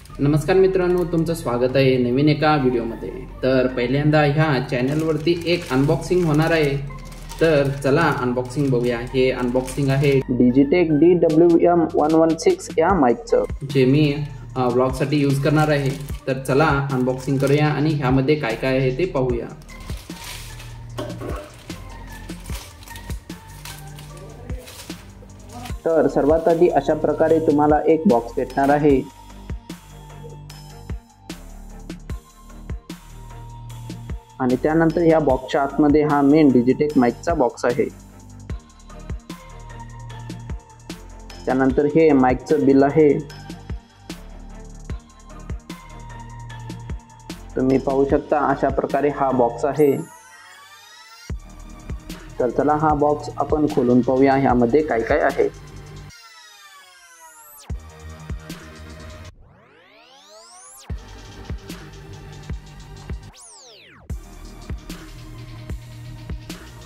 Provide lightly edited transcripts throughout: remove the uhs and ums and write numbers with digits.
नमस्कार मित्रांनो, तुमचं स्वागत आहे नवीन एका व्हिडिओमध्ये। तर पहिल्यांदा ह्या चॅनलवरती एक अनबॉक्सिंग होणार आहे। तर चला अनबॉक्सिंग बघूया। हे अनबॉक्सिंग आहे डिजिटेक DWM116 या माईकचं, जे मी व्लॉगसाठी यूज करणार आहे। तर चला अनबॉक्सिंग करूया आणि ह्यामध्ये काय काय आहे ते पाहूया। तर सर्वात आधी अशा प्रकारे तुम्हाला एक बॉक्स भेटणार आहे। आणि त्यानंतर या बॉक्सच्या आतमध्ये हा मेन डिजिटेक माईकचा बॉक्स आहे। त्यानंतर हे माईकचं बिल आहे, तुम्ही पाहू शकता अशा प्रकारे हा बॉक्स आहे। तर चला हा बॉक्स आपण खोलून पाहूया ह्यामध्ये काय काय आहे।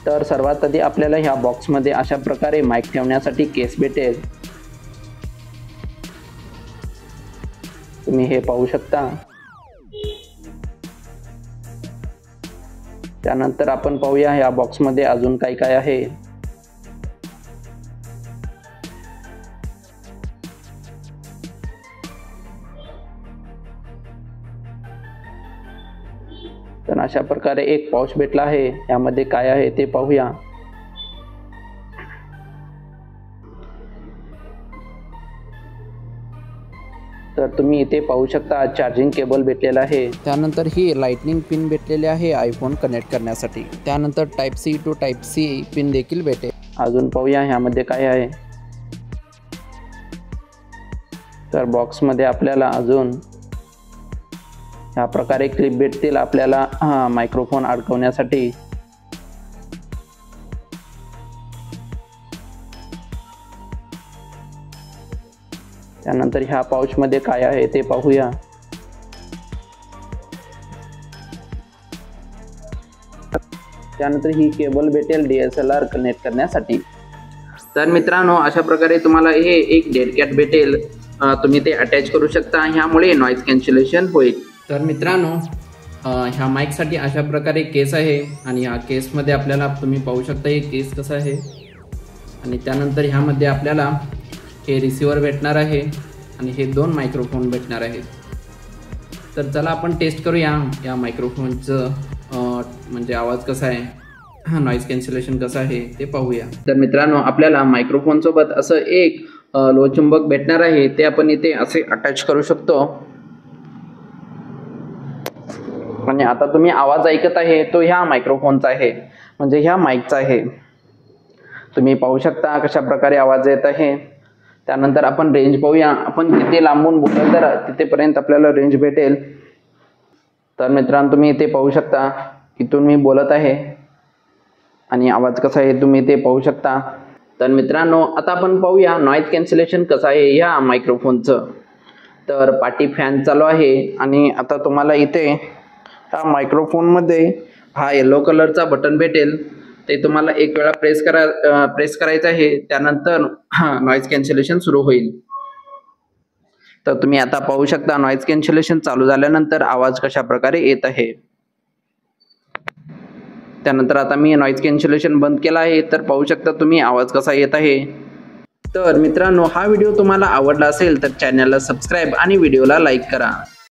तर सर्वात आधी आपल्याला ह्या बॉक्समध्ये अशा प्रकारे माईक ठेवण्यासाठी केस भेटेल, तुम्ही हे पाहू शकता। त्यानंतर आपण पाहूया ह्या बॉक्समध्ये अजून काय काय आहे। तर अशा प्रकारे एक पाउच भेटला आहे, यामध्ये काय आहे ते पाहूया। तर तुम्ही इथे पाहू शकता चार्जिंग केबल भेटलेला आहे। त्यानंतर ही लाइटनिंग पिन भेटलेली आहे आयफोन कनेक्ट करण्यासाठी। त्यानंतर type C to type C pin देखील भेटेल। अजून पाहूया ह्यामध्ये काय आहे। तर बॉक्समध्ये आपल्याला अजून ह्या प्रकारे क्लिप भेटतील आपल्याला मायक्रोफोन अडकवण्यासाठी। त्यानंतर ह्या पाउच मध्ये काय आहे ते पाहूया। त्यानंतर ही केबल भेटेल DSLR कनेक्ट करण्यासाठी। तर मित्रांनो, अशा प्रकारे तुम्हाला हे एक डेड कॅट भेटेल, तुम्ही ते अटॅच करू शकता, ह्यामुळे नॉइज कॅन्सलेशन होईल। तर मित्रांनो, ह्या माईकसाठी अशा प्रकारे केस आहे आणि ह्या केसमध्ये आपल्याला तुम्ही पाहू शकता हे केस कसं आहे। आणि त्यानंतर ह्यामध्ये आपल्याला हे रिसिव्हर भेटणार आहे आणि हे दोन मायक्रोफोन भेटणार आहेत। तर चला आपण टेस्ट करूया या मायक्रोफोनचं म्हणजे आवाज कसा आहे, नॉइज कॅन्सलेशन कसं आहे ते पाहूया। तर मित्रांनो, आपल्याला मायक्रोफोन सोबत असं एक लोहचुंबक भेटणार आहे, ते आपण इथे असे अटॅच करू शकतो। म्हणजे आता तुम्ही आवाज ऐकत आहे तो ह्या मायक्रोफोनचा आहे, म्हणजे ह्या माईकचा आहे। तुम्ही पाहू शकता कशा प्रकारे आवाज येत आहे। त्यानंतर आपण रेंज पाहूया, आपण किती लांबून बोललो तर तिथेपर्यंत आपल्याला रेंज भेटेल। तर मित्रांनो, तुम्ही इथे पाहू शकता इथून मी बोलत आहे आणि आवाज कसा आहे तुम्ही ते पाहू शकता। तर मित्रांनो, आता आपण पाहूया नॉइज कॅन्सलेशन कसं आहे ह्या मायक्रोफोनचं। तर पार्टी फॅन चालू आहे आणि आता तुम्हाला इथे ह्या मायक्रोफोनमध्ये हा येलो कलरचा बटन भेटेल, ते तुम्हाला एक वेळा प्रेस करायचं आहे। त्यानंतर नॉइज कॅन्सलेशन सुरू होईल। तर तुम्ही आता पाहू शकता नॉइज कॅन्सलेशन चालू झाल्यानंतर आवाज कशा प्रकारे येत आहे। त्यानंतर आता मी नॉइज कॅन्सलेशन बंद केला आहे, तर पाहू शकता तुम्ही आवाज कसा येत आहे। तर मित्रांनो, हा व्हिडिओ तुम्हाला आवडला असेल तर चॅनलला सबस्क्राईब आणि व्हिडिओला लाईक करा।